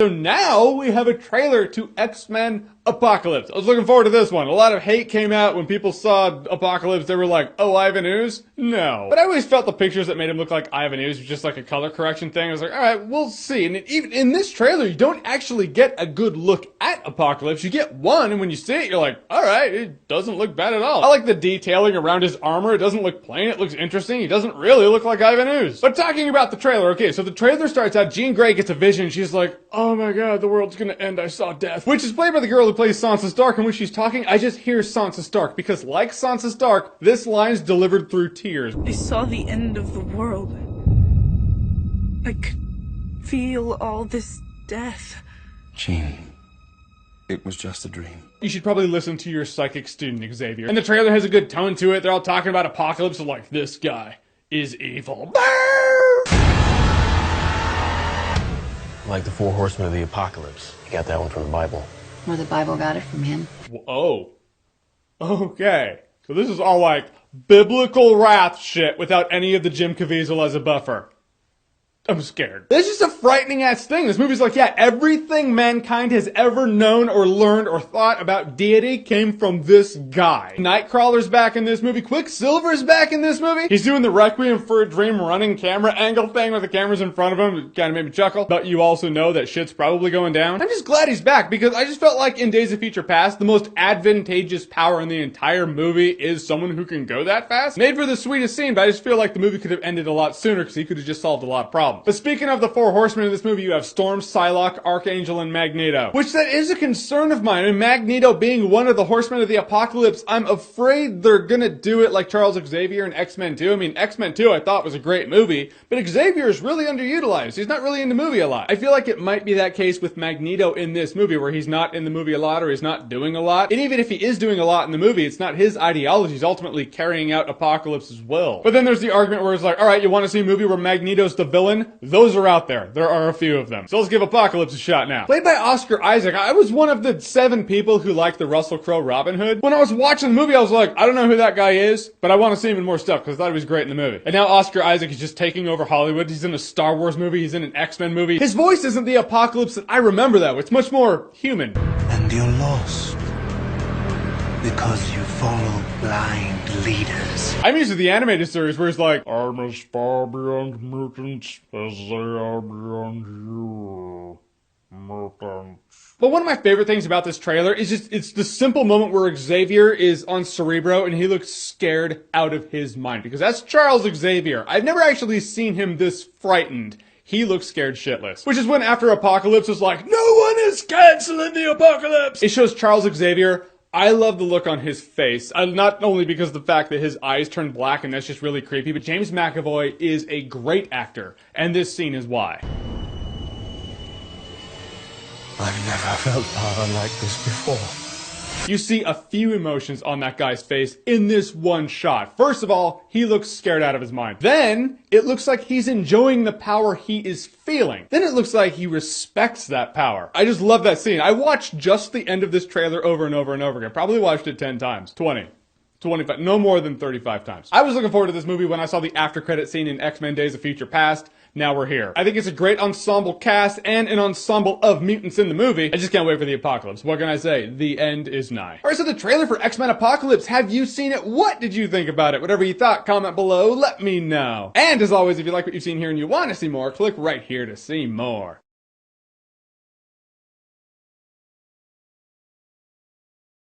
now we have a trailer to X-Men Apocalypse. I was looking forward to this one. A lot of hate came out when people saw Apocalypse. They were like, oh, Ivan Ooze? No. But I always felt the pictures that made him look like Ivan Ooze was just like a color correction thing. I was like, alright, we'll see. And even in this trailer, you don't actually get a good look at Apocalypse. You get one, and when you see it, you're like, alright, it doesn't look bad at all. I like the detailing around his armor. It doesn't look plain. It looks interesting. He doesn't really look like Ivan Ooze. But talking about the trailer, okay, so the trailer starts out, Jean Grey gets a vision. She's like, oh my god, the world's gonna end. I saw death. Which is played by the girl who plays Sansa Stark, and when she's talking, I just hear Sansa Stark, because like Sansa Stark, this line's delivered through tears. I saw the end of the world. I could feel all this death. Jean, it was just a dream. You should probably listen to your psychic student, Xavier. And the trailer has a good tone to it. They're all talking about Apocalypse, so like, this guy is evil. Like the 4 horsemen of the apocalypse. You got that one from the Bible. Or the Bible got it from him. Oh. Okay. So this is all like biblical wrath shit without any of the Jim Caviezel as a buffer. I'm scared. This is just a frightening ass thing. This movie's like, yeah, everything mankind has ever known or learned or thought about deity came from this guy. Nightcrawler's back in this movie. Quicksilver's back in this movie. He's doing the Requiem for a Dream running camera angle thing with the cameras in front of him. It kind of made me chuckle. But you also know that shit's probably going down. I'm just glad he's back, because I just felt like in Days of Future Past, the most advantageous power in the entire movie is someone who can go that fast. Made for the sweetest scene, but I just feel like the movie could have ended a lot sooner because he could have just solved a lot of problems. But speaking of the 4 horsemen in this movie, you have Storm, Psylocke, Archangel, and Magneto. Which that is a concern of mine. I mean, Magneto being one of the horsemen of the apocalypse, I'm afraid they're gonna do it like Charles Xavier in X-Men 2. I mean, X-Men 2 I thought was a great movie, but Xavier is really underutilized. He's not really in the movie a lot. I feel like it might be that case with Magneto in this movie, where he's not in the movie a lot or he's not doing a lot. And even if he is doing a lot in the movie, it's not his ideology. He's ultimately carrying out Apocalypse's will. But then there's the argument where it's like, alright, you want to see a movie where Magneto's the villain? Those are out there. There are a few of them. So let's give Apocalypse a shot now. Played by Oscar Isaac, I was one of the 7 people who liked the Russell Crowe Robin Hood. When I was watching the movie, I was like, I don't know who that guy is, but I want to see him in more stuff because I thought he was great in the movie. And now Oscar Isaac is just taking over Hollywood. He's in a Star Wars movie. He's in an X-Men movie. His voice isn't the Apocalypse that I remember, though. It's much more human. And you're lost because you follow blind leaders. I'm used to the animated series where he's like, I'm as far beyond mutants as they are beyond you, mutants. But one of my favorite things about this trailer is just, it's the simple moment where Xavier is on Cerebro and he looks scared out of his mind. Because that's Charles Xavier. I've never actually seen him this frightened. He looks scared shitless. Which is when after Apocalypse is like, no one is canceling the apocalypse! It shows Charles Xavier. I love the look on his face, not only because of the fact that his eyes turn black and that's just really creepy, but James McAvoy is a great actor, and this scene is why. I've never felt power like this before. You see a few emotions on that guy's face in this one shot. First of all, he looks scared out of his mind. Then, it looks like he's enjoying the power he is feeling. Then it looks like he respects that power. I just love that scene. I watched just the end of this trailer over and over and over again. Probably watched it 10 times. 20. 25. No more than 35 times. I was looking forward to this movie when I saw the after credit scene in X-Men Days of Future Past. Now we're here. I think it's a great ensemble cast and an ensemble of mutants in the movie. I just can't wait for the apocalypse. What can I say? The end is nigh. Alright, so the trailer for X-Men Apocalypse. Have you seen it? What did you think about it? Whatever you thought, comment below. Let me know. And as always, if you like what you've seen here and you want to see more, click right here to see more.